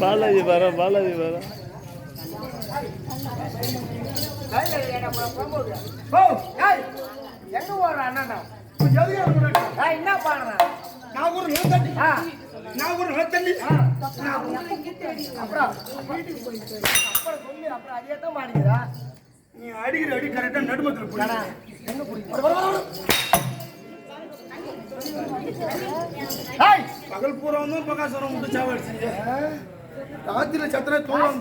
பாலாஜி வர பாலாஜி வர எங்க போற அண்ணா என்ன பாடுறேன் நாகூர் நிலத்தண்ணி நாகூர் நிலத்தண்ணி அப்புறம் வீட்டுக்கு போயிட்டு அப்புறம் சொல்லி அப்புறம் அதே தான் பாடுகிறா நீ அடிக்கிற அடி கரெக்டா நடுமத்தில் போடா எங்க பகல் பூரா வந்து பகாசுரம் விட்டு சாவடிச்சு ராத்திரில சத்திர தூரம்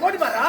போட்டு பாரா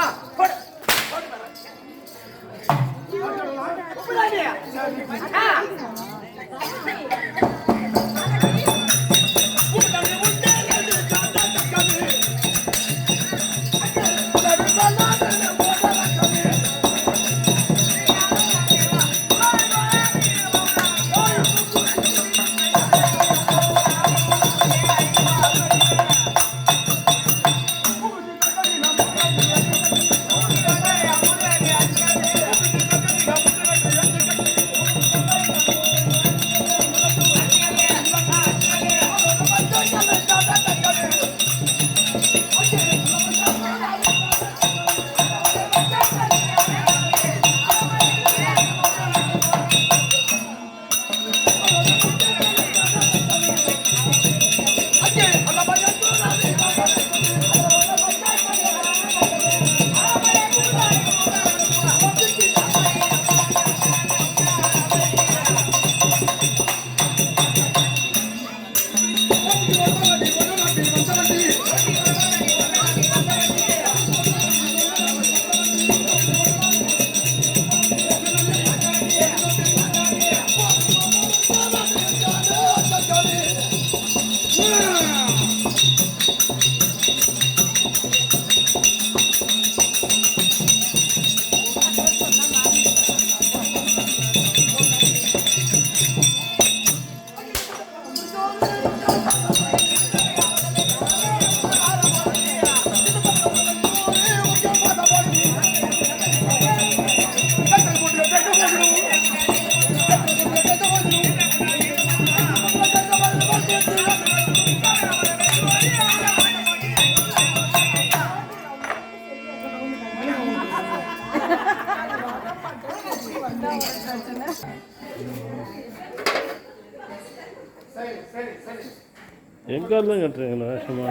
எங்கே தான் கட்டுறீங்களா சும்மா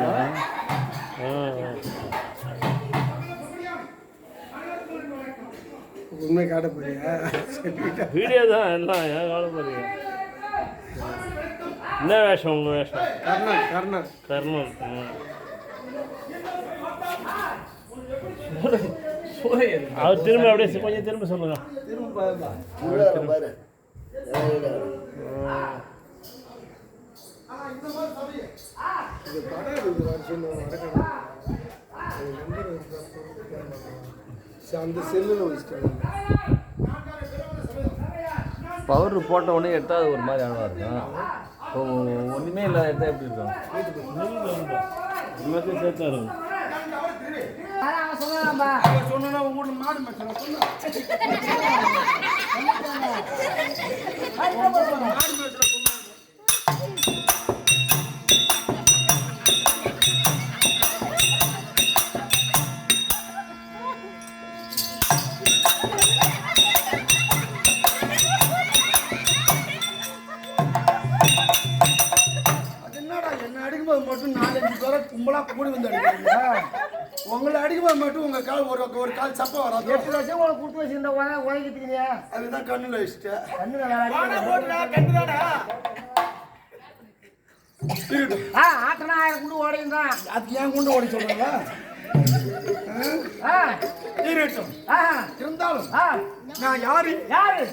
உண்மை காட்ட போறியா வீடியோ தான் எல்லாம் ஏன் காட்ட போறீங்க என்ன வேஷம் உங்கள் வேஷம் கர்ணன் கர்ணன் அவர் திரும்ப அப்படியே கொஞ்சம் திரும்ப சொல்லுங்க அந்த செல்லில் வச்சுட்டாங்க பவர் போட்ட உடனே எடுத்தால் அது ஒரு மாதிரி அழகாக இருக்கும் இப்போ ஒன்றுமே இல்லாத எடுத்தால் எப்படி இருக்கும் சேர்த்தா இருக்கும் சொன்னா உங்க வீட்டுல மாடு மேய்ச்சல மட்டும் 4-5 பேரை கும்பலா கூடி வந்து அடிக்கிறீங்க. உங்களை அடிக்கும்போது மட்டும் உங்க கால் ஒரு கால் சப்ப வராது. 8 லட்சம் உங்களுக்கு கொடுத்து வச்சிருந்த உழைக்கிறீங்க. அதுதான் கண்ணுல வச்சுட்டு கண்ணுல ஆட்டனா 1000 குண்டு ஓடையும் தான். அதுக்கு ஏன் குண்டு ஓடி சொல்றாங்க? இருந்தாலும் நான் யாரு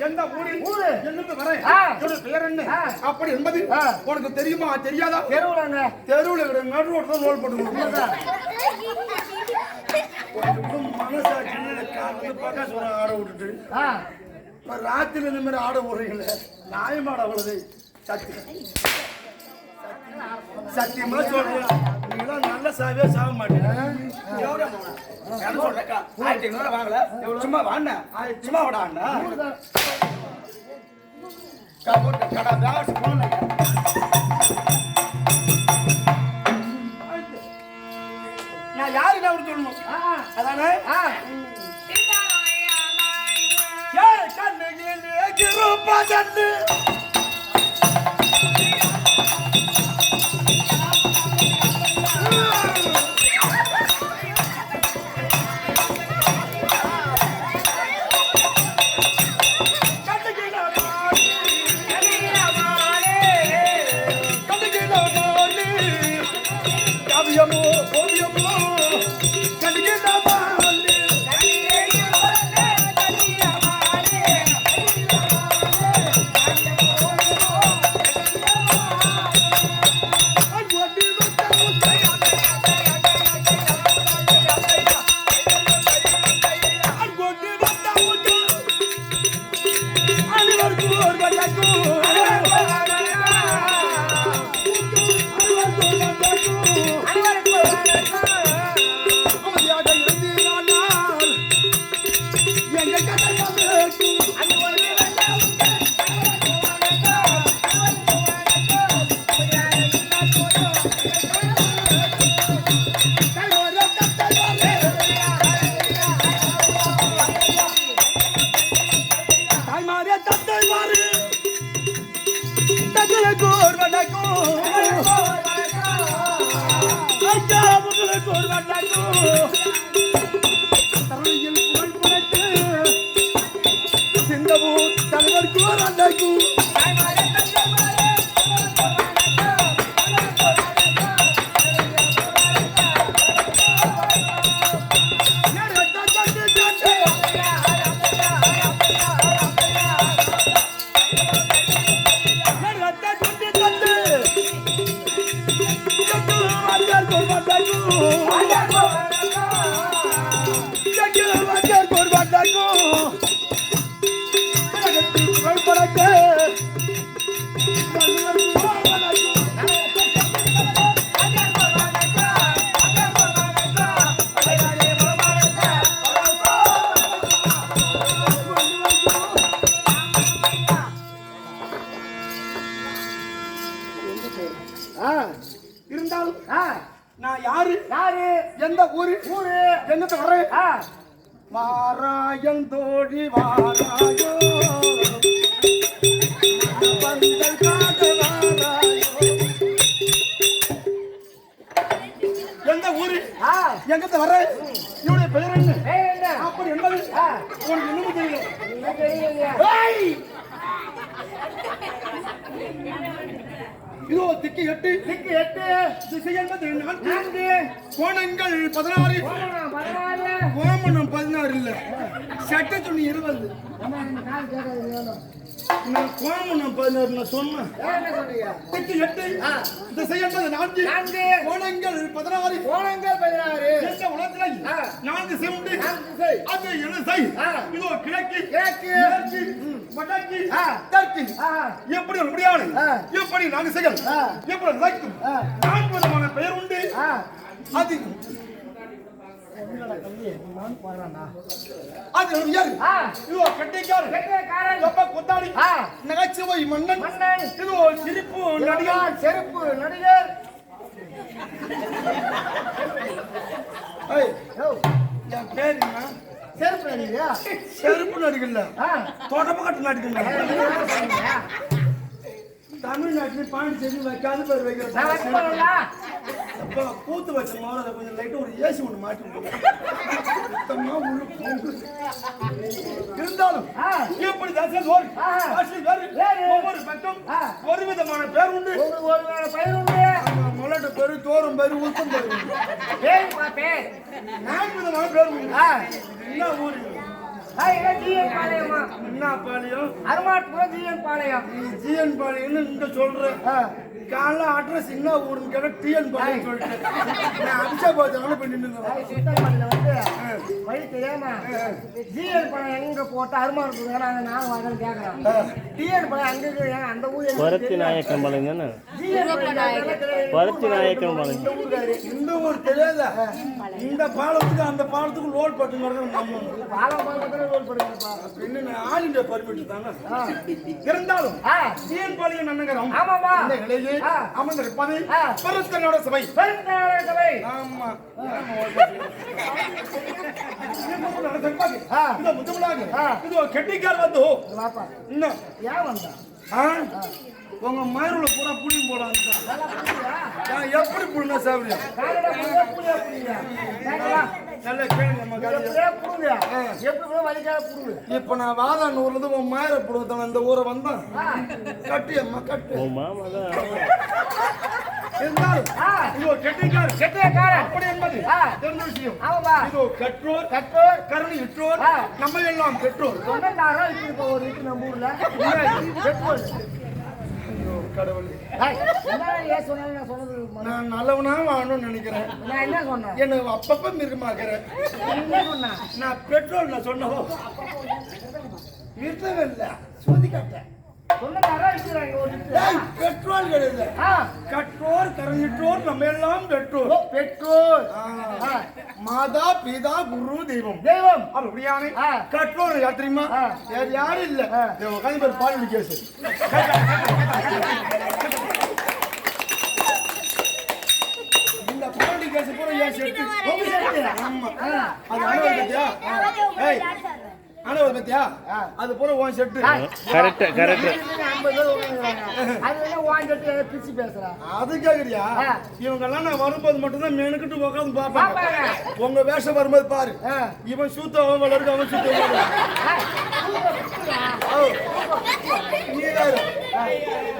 எந்த ஊரு எங்கிருந்து வரேன் பேர் என்ன அப்படி என்பது உனக்கு தெரியுமா தெரியாதா? தெருவுல நடுவோடு தான் நோல் போட்டு மனசாட்சி பக்கம் சொல்ல ஆட விட்டுட்டு ராத்திரி இந்த மாதிரி ஆட விடுறீங்களே நியாயமாட அவ்வளவு சத்தியமா சொல்றேன். நீங்களாம் நல்ல சாவே சாக மாட்டீங்க. எவ்வளோ போனா? என்ன சொல்றேக்கா? 1500 வாங்கல. சும்மா வாண்ணா. சும்மா வாடா அண்ணா. காபோட் கடா தாஸ் போன. நான் யாருக்கு அவரு சொல்லணும்? அதானே? ஏய் கண்ணகிலே கிருபதன்னு இருந்தாலும் நான் யாரு எந்த ஊரு எங்க வர்றேன் வாராயன் தோழி வாராயோ பந்தல் காட்ட வாராயோ எந்த ஊரு எங்க வர்றேன் இவனுடைய பெயர் என்ன அப்படி என்பது உனக்கு இன்னும் தெரியல இதோ திக்கு 8 திசை என்பது 4 கோணங்கள் 16 கோமணம் 16 இல்ல சட்ட துணி 20 நான் கோமணம் 16 நான் சொன்னேன் திக்கு 8 திசை என்பது 4 கோணங்கள் 16 இந்த உலகத்துல 4 திசை உண்டு அது என்ன திசை இதோ கிழக்கு மேற்கு வடக்கு தெற்கு எப்படி முடியாது எப்படி நான் திசைகள் எப்படி நடக்கும் 4 விதமான பெயர் உண்டு அது அது யார் இதோ கட்டைக்காரன் கப்ப கொத்தாடி நகைச்சுவை மன்னன் இதோ சிரிப்பு நடிகர் ஏய் என் பேர் என்ன செருப்பு நடிகல்ல தொடப்ப கட்டு நடிகல்ல தமிழ்நாட்டில் பாண்டிச்சேரி வைக்காத பேர் வைக்கிறேன் கூத்து வச்ச மாதிரி கொஞ்சம் லைட்டா ஒரு ஏசி ஒண்ணு மாட்டி இருந்தாலும் எப்படி ஒவ்வொரு பக்கம் ஒரு விதமான பேர் உண்டு மொழட்டு பேரு தோறும் பேரு உத்தம் பேரு 4 விதமான பேர் உண்டு என்ன ஊரு ஜிஎன் பாளையமா? என்ன பாளையம்? அருமாட்டுப்புறம் ஜிஎன் பாளையம். நீ ஜிஎன் பாளையம்னு இங்க சொல்ற. காலைல அட்ரஸ் என்ன ஊருன்னு கேட்டா டிஎன் பாளையம் சொல்லிட்டேன். நான் அபிஷேகத்தால போய் நின்னுங்க. சுத்தமல்ல வந்து வழி தெரியாம ஜிஎன் பாளையம் எங்க போட்டு அருமாட்டுப்புறம் நாங்க வரேன்னு கேக்குறோம். டிஎன் பாளையம் அங்க இருக்கு, அந்த ஊர் பருத்தி நாயக்கன் பாளையம் தானே? ஜிஎன் பாளையம் பருத்தி நாயக்கன் பாளையம். இந்த ஊர் தெரியாதா? இந்த பாலத்துக்கு அந்த பாலத்துக்கு லோட் பட்டு நம்ம பாலம் பாலத்துல ரோல் பண்ணுங்கப்பா. என்ன ஆல் இந்தியா பர்மிட் தாங்க. இருந்தாலும் ஜிஎன் பாளையம் நன்னகரம். ஆமாமா. இந்த நிலையில் அமர்ந்திருப்பது பரத்தனோட சபை. பரத்தனோட சபை. ஆமா. இந்த முதலாக இது கெட்டிக்கார் வந்து வாப்பா. இன்னும் ஏன் வந்தா? உங்க மயிரோட பூரா புடி போலாம். எப்படி புடுங்க சாப்பிடுங்க? காலையில புடியா புடியா. நல்ல கேளுங்க புடுங்க. எப்படி வலிக்காத புடுங்க. இப்ப நான் வாதானூர்ல இருந்து உன் மயிரை புடுங்க இந்த ஊரை வந்தான். கட்டி அம்மா கட்டு. உன் மாமா தான். இருந்தாலும் இது கெட்டிக்கார் அப்படி என்பது தெரிந்த விஷயம். இது கற்றோர் கருணை இற்றோர் நம்ம எல்லாம் பெற்றோர். சொந்தக்காரன் இப்போ ஒரு வீட்டு நம்ம ஊர்ல பெற்றோர். நான் நல்லவனா வாழணும்னு நினைக்கிறேன். நான் என்ன சொன்னேன்? என்ன அப்பப்ப மிருகமாக்குறேன். நான் பெட்ரோல் நான் சொன்னவோ நிறுத்தவே இல்லை. சோதி கட்டேன். பெட்ரோல் கிடையாது. கற்றோர் கரணிற்றோர் நம்ம எல்லாம் பெற்றோர். பெற்றோர் மாதா பிதா குரு தெய்வம். தெய்வம் அப்படியானே கற்றோர் யார் தெரியுமா? வேற யாரும் இல்ல. உட்காந்து பேர் பாலிவுட் கேஸ். இந்த பாலிவுட் கேஸ் பூரா ஏன் செட்டு? ஆமா. அது அனுபவம் பத்தியா? ஏய் அனுபவம் பத்தியா? அது பூரா உன் செட்டு. Correct correct. அது கேக்குறியா? இவங்க எல்லாம் நான் வரும்போது மட்டும்தான் மெனுக்கிட்டு உட்காந்து பாப்பாங்க. உங்க வேஷம் வரும்போது பாரு. இவன் சூத்த அவன் வளருக்கு அவன் சூத்த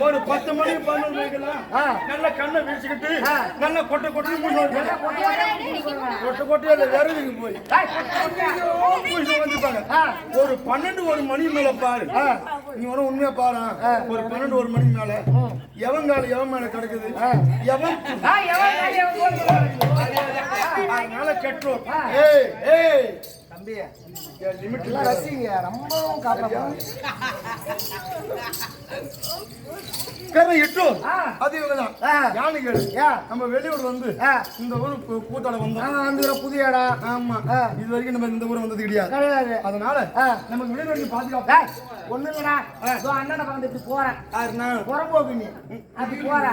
ஒரு 10 மணி 11 மணிக்கெல்லாம் நல்ல கண்ணை வீழ்ச்சிக்கிட்டு நல்ல கொட்டை கொட்டை கொட்டை கொட்டையில விறகுக்கு போய் வந்துருப்பாங்க. ஒரு 12 மணி மேல பாரு. நீ வர உண்மையா பாரு. ஒரு 12 மணி மேல எவன் கால எவன் மேல கிடக்குது. எவன் அதனால கெட்டோம். ஏய் ஏய் தம்பி லிமிட் ரசிங்க ரொம்பவும் காப்பாங்க. அது இவங்கதான் யானைகள். நம்ம வெளியூர் வந்து இந்த ஊரு கூத்தாட வந்தோம். புதிய இடம். ஆமா. இது வரைக்கும் நம்ம இந்த ஊர் வந்தது கிடையாது. அதனால நமக்கு வெளியூருக்கு பாதுகாப்பு ஒண்ணுங்கடா. அண்ணனை பக்கத்து இப்படி போறேன் புறம்போக்கு நீ அப்படி போற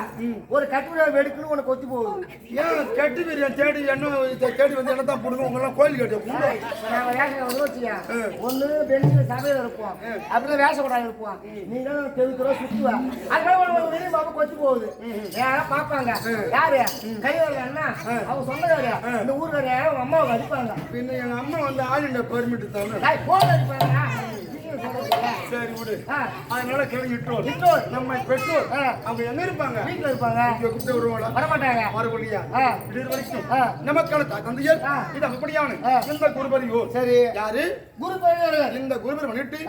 ஒரு கட்டுரை வெடுக்குன்னு உனக்கு கொத்தி போகுது. ஏன் கட்டி பிரியாணி தேடி என்ன தேடி வந்து என்ன தான் போடுங்க. உங்க எல்லாம் கோயில் கட்டி நாங்க வேஷம் வந்து வச்சியா ஒண்ணு பெண்ணுல சபையில இருப்போம். அப்படிதான் வேஷ கூடாது இருப்போம். நீங்களும் தெருக்குறோம் சுத்துவேன். அதுக்காக வெளியே பாப்பா கொத்தி போகுது. யாரும் பாப்பாங்க. யாரு கையாளு அண்ணா அவங்க சொந்தக்காரு இந்த ஊருக்காரு அவங்க அம்மாவுக்கு அடிப்பாங்க. பின்ன எங்க அம்மா வந்து ஆல் இண்டியா பெர்மிட் தானே போன் அடிப்பாங்க. சரி விடு. அதனால கிளம்பிட்டோம். நம்ம பெற்றோர் அவங்க எங்க இருப்பாங்க? வீட்டுல இருப்பாங்க. கூப்பிட்டு வருவாங்க. வரமாட்டாங்க. மறுபடியா இது வரைக்கும் நமக்கான தந்தையர் இது அப்படியான இந்த குருபதியோ. சரி யாரு குருபதி? இந்த குருபதி பண்ணிட்டு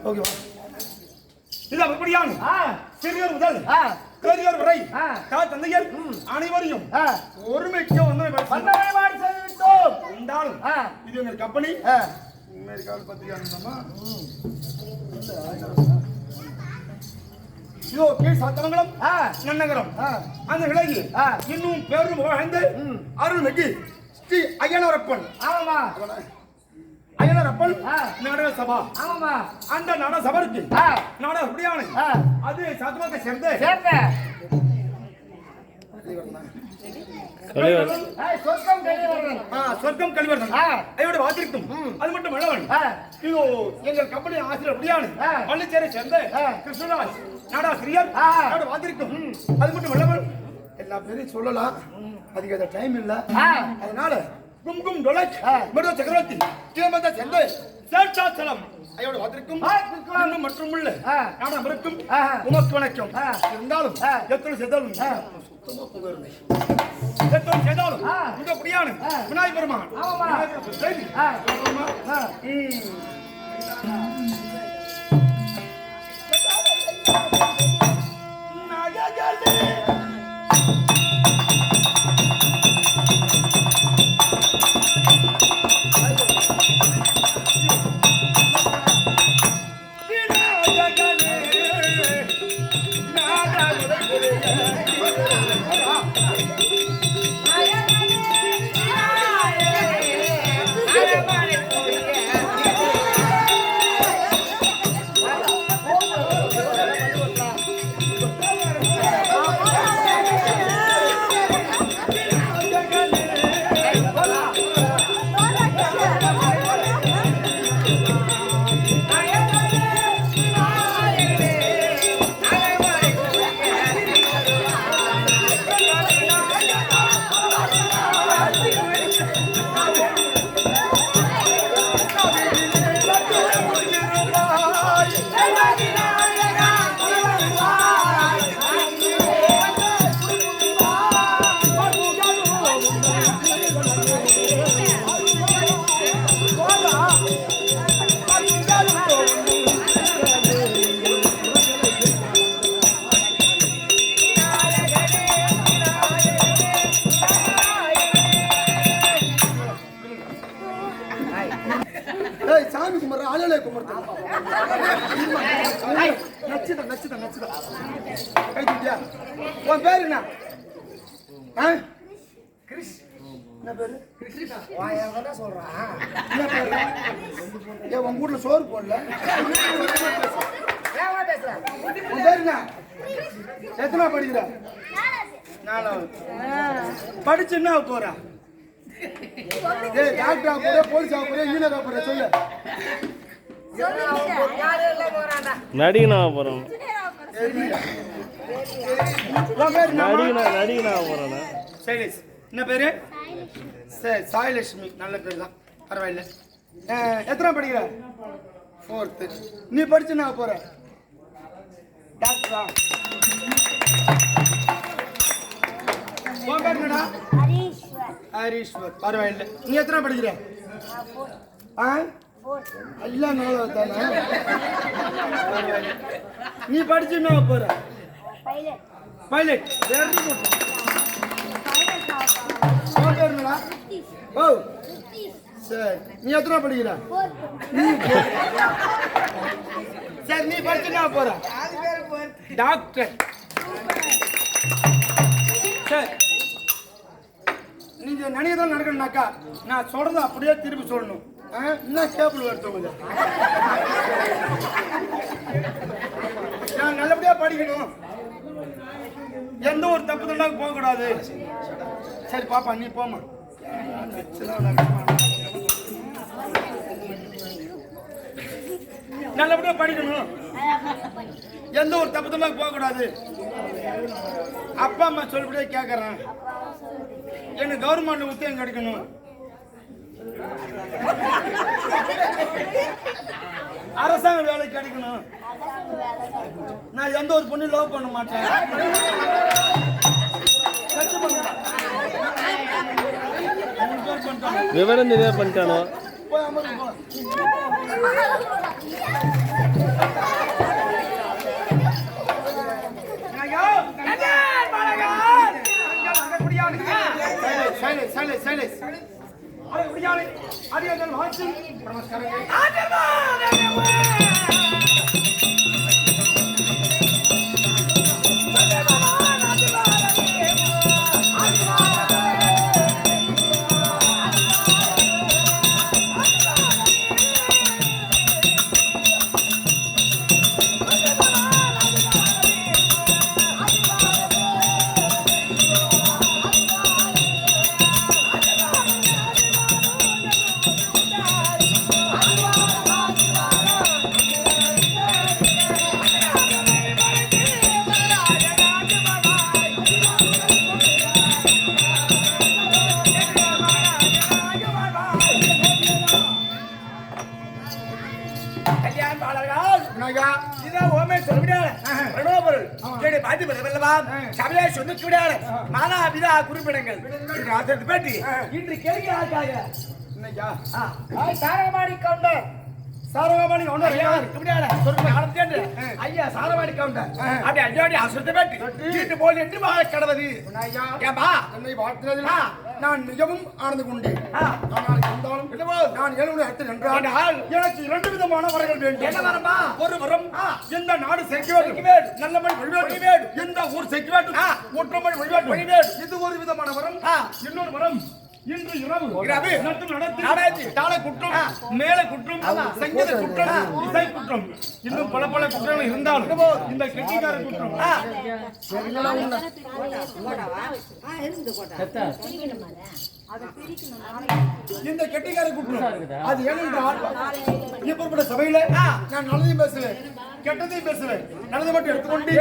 ஓகேவா? இது அப்படியான சிறியோர் முதல் பெரியோர் வரை தாய் தந்தையர் அனைவரையும் ஒருமைக்கு இருந்தாலும் இது எங்கள் கம்பெனி அமெரிக்காவில் பத்திரிகை இதோ கீழ் சாத்தமங்கலம் நன்னகரம் அந்த விலகி இன்னும் பேரும் வாழ்ந்து அருள்மிகு ஸ்ரீ ஐயனாரப்பன் ஐயனாரப்பன் நாடக சபா அந்த நாடக சபருக்கு நாடக முடியான அது சாத்தமங்கலத்தை சேர்ந்த சொர்க்கம் கலிவர்தன் ஐயோட வாத்திருக்கும் அது மட்டும் அல்லவன் இதோ எங்கள் கம்பெனி ஆசிரியர் முடியான பள்ளிச்சேரை சேர்ந்த கிருஷ்ணராஜ் நாடாசிரியர் வாத்திருக்கும் அது மட்டும் அல்லவன் எல்லா பேரையும் சொல்லலாம் அதுக்கு அந்த டைம் இல்ல அதனால கும்கும் டொலக் மருத சக்கரவர்த்தி கிளம்பந்த சேர்ந்த சேட்சாச்சலம் ஐயோட வாத்திருக்கும் இன்னும் மற்றும் உள்ள நாடம் இருக்கும் உமக்கு வணக்கம் இருந்தாலும் எத்தனை சேர்ந்தாலும் சுத்தமா புகழ்மை எத்தனை சேர்ந்தாலும் இந்த புரியான விநாயகர் பெருமான் சாமி கும்பிட்ற ஆளே கும்பிட்றேன் நச்சுதான் நச்சுதான் நச்சுதான் கைத்தியா உன் பேரு என்ன கிருஷ் என்ன பேரு சொல்றான் ஏன் உங்க வீட்டுல சோறு போடல உன் பேரு என்ன எத்தனை படிக்கிற 4வது படிச்சு என்ன போற டாக்டர் ஆகுற போலீஸ் ஆகுற இன்ஜினியர் ஆகுற சொல்லு நடிகனா போறோம் நடிகனா போறோம் சைலேஷ் என்ன பேரு சாய்லட்சுமி நல்ல பேர் தான் பரவாயில்ல எத்தனை படிக்கிற 4th நீ படிச்சு நான் போற டாக்டரா உன் பேர் என்னடா ஹரீஸ்வர் பரவாயில்ல நீ எத்தனை படிக்கிற இல்ல தானே நீ படிச்சு என்ன போற பைலட் வெரி குட் உன் பேர் என்னடா ஓ சரி நீ எத்தனை படிக்கிற சரி நீ படிச்சு என்ன போற டாக்டர் சரி நீங்க நினைக்கிறதா நடக்கணும்னாக்கா நான் சொல்றத அப்படியே திருப்பி சொல்லணும் இன்னும் கேபிள் எடுத்தவங்க நான் நல்லபடியா படிக்கணும் எந்த ஒரு தப்பு தண்டாக போக கூடாது சரி பாப்பா நீ போமா நல்லபடியா படிக்கணும் எந்த ஒரு தப்பு தண்டாக போக கூடாது அப்பா அம்மா சொல்லிபடியே கேட்கறேன் எனக்கு கவர்மெண்ட் உத்தியோகம் கிடைக்கணும் அரசாங்க வேலை கிடைக்கணும். நான் எந்த ஒரு பொண்ணு லவ் பண்ண மாட்டேன். விவரம் தெரியா பண்ணிட்டானோ. குறிப்பிடங்கள் இன்று கேள்வியாக்காக சாரவாடி கவுண்டர் சாரவாடி கவுண்டர் ஐயா சாரவாடி கவுண்டர் அப்படி அஞ்சோடி அசுத்த பேட்டி வீட்டு போல் என்று வாழ கடவுது என்னை வாழ்த்துறதுனா நான் மிகவும் ஆனந்து கொண்டேன். ஆனால் இருந்தாலும் நான் எழுந்து அடுத்து நின்றால் எனக்கு 2 விதமான வரங்கள் வேண்டும். என்ன வரமா? ஒரு வரம் எந்த நாடு செய்ய வேண்டும், நல்லபடி வழிபாடு வேண்டும், எந்த ஊர் செய்ய வேண்டும், ஒற்றுமை வழிபாடு வேண்டும். இது ஒரு விதமான வரம். இன்னொரு வரம் இன்று இரவு நடத்தி தாள குற்றம், மேல குற்றம், சங்கீத குற்றம், இசை குற்றம், இன்னும் பல பல குற்றங்கள் இருந்தாலும் இந்த கெட்டிக்கார குற்றம் இந்த கெட்டிக்கார குற்றம் அது ஏனென்றால் இப்ப சபையில நான் நல்லதையும் பேசுவேன், கெட்டதையும் பேசுவேன். நல்லதை மட்டும் எடுத்துக்கொண்டு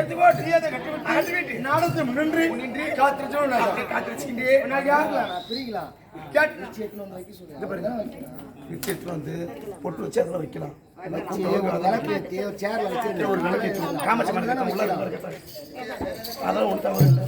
கட்டிவிட்டு நாடத்தை நின்று வந்து பொட்டு வச்சு அதில் வைக்கலாம். அதெல்லாம் ஒன்று தவறு இல்லை.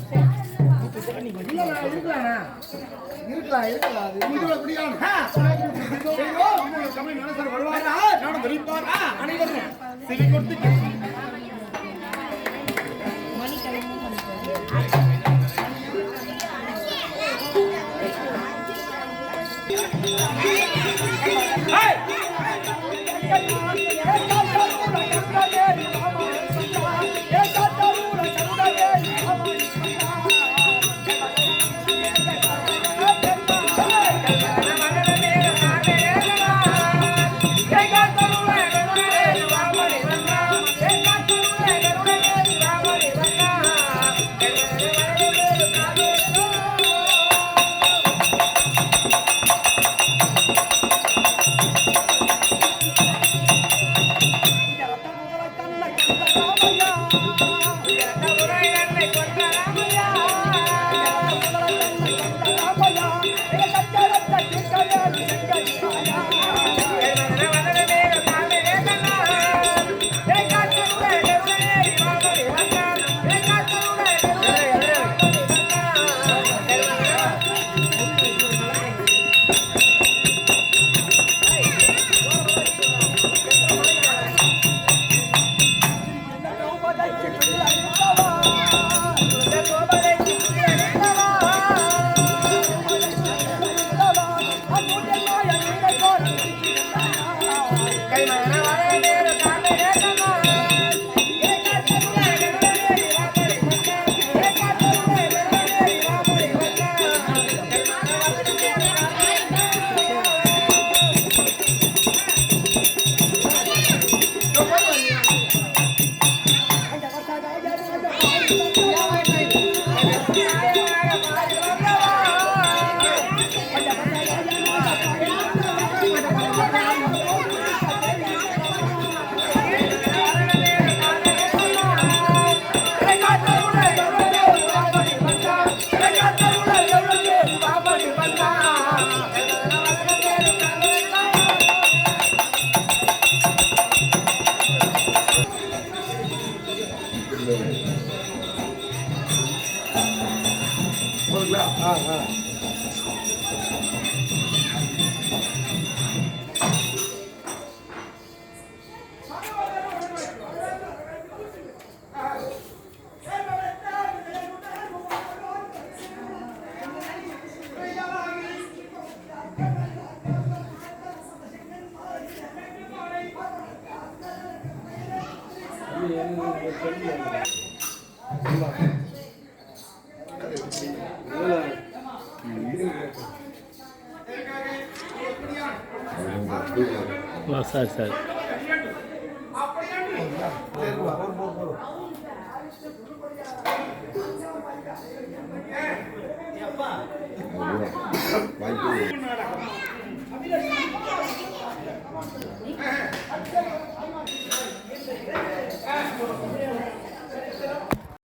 சரி சரி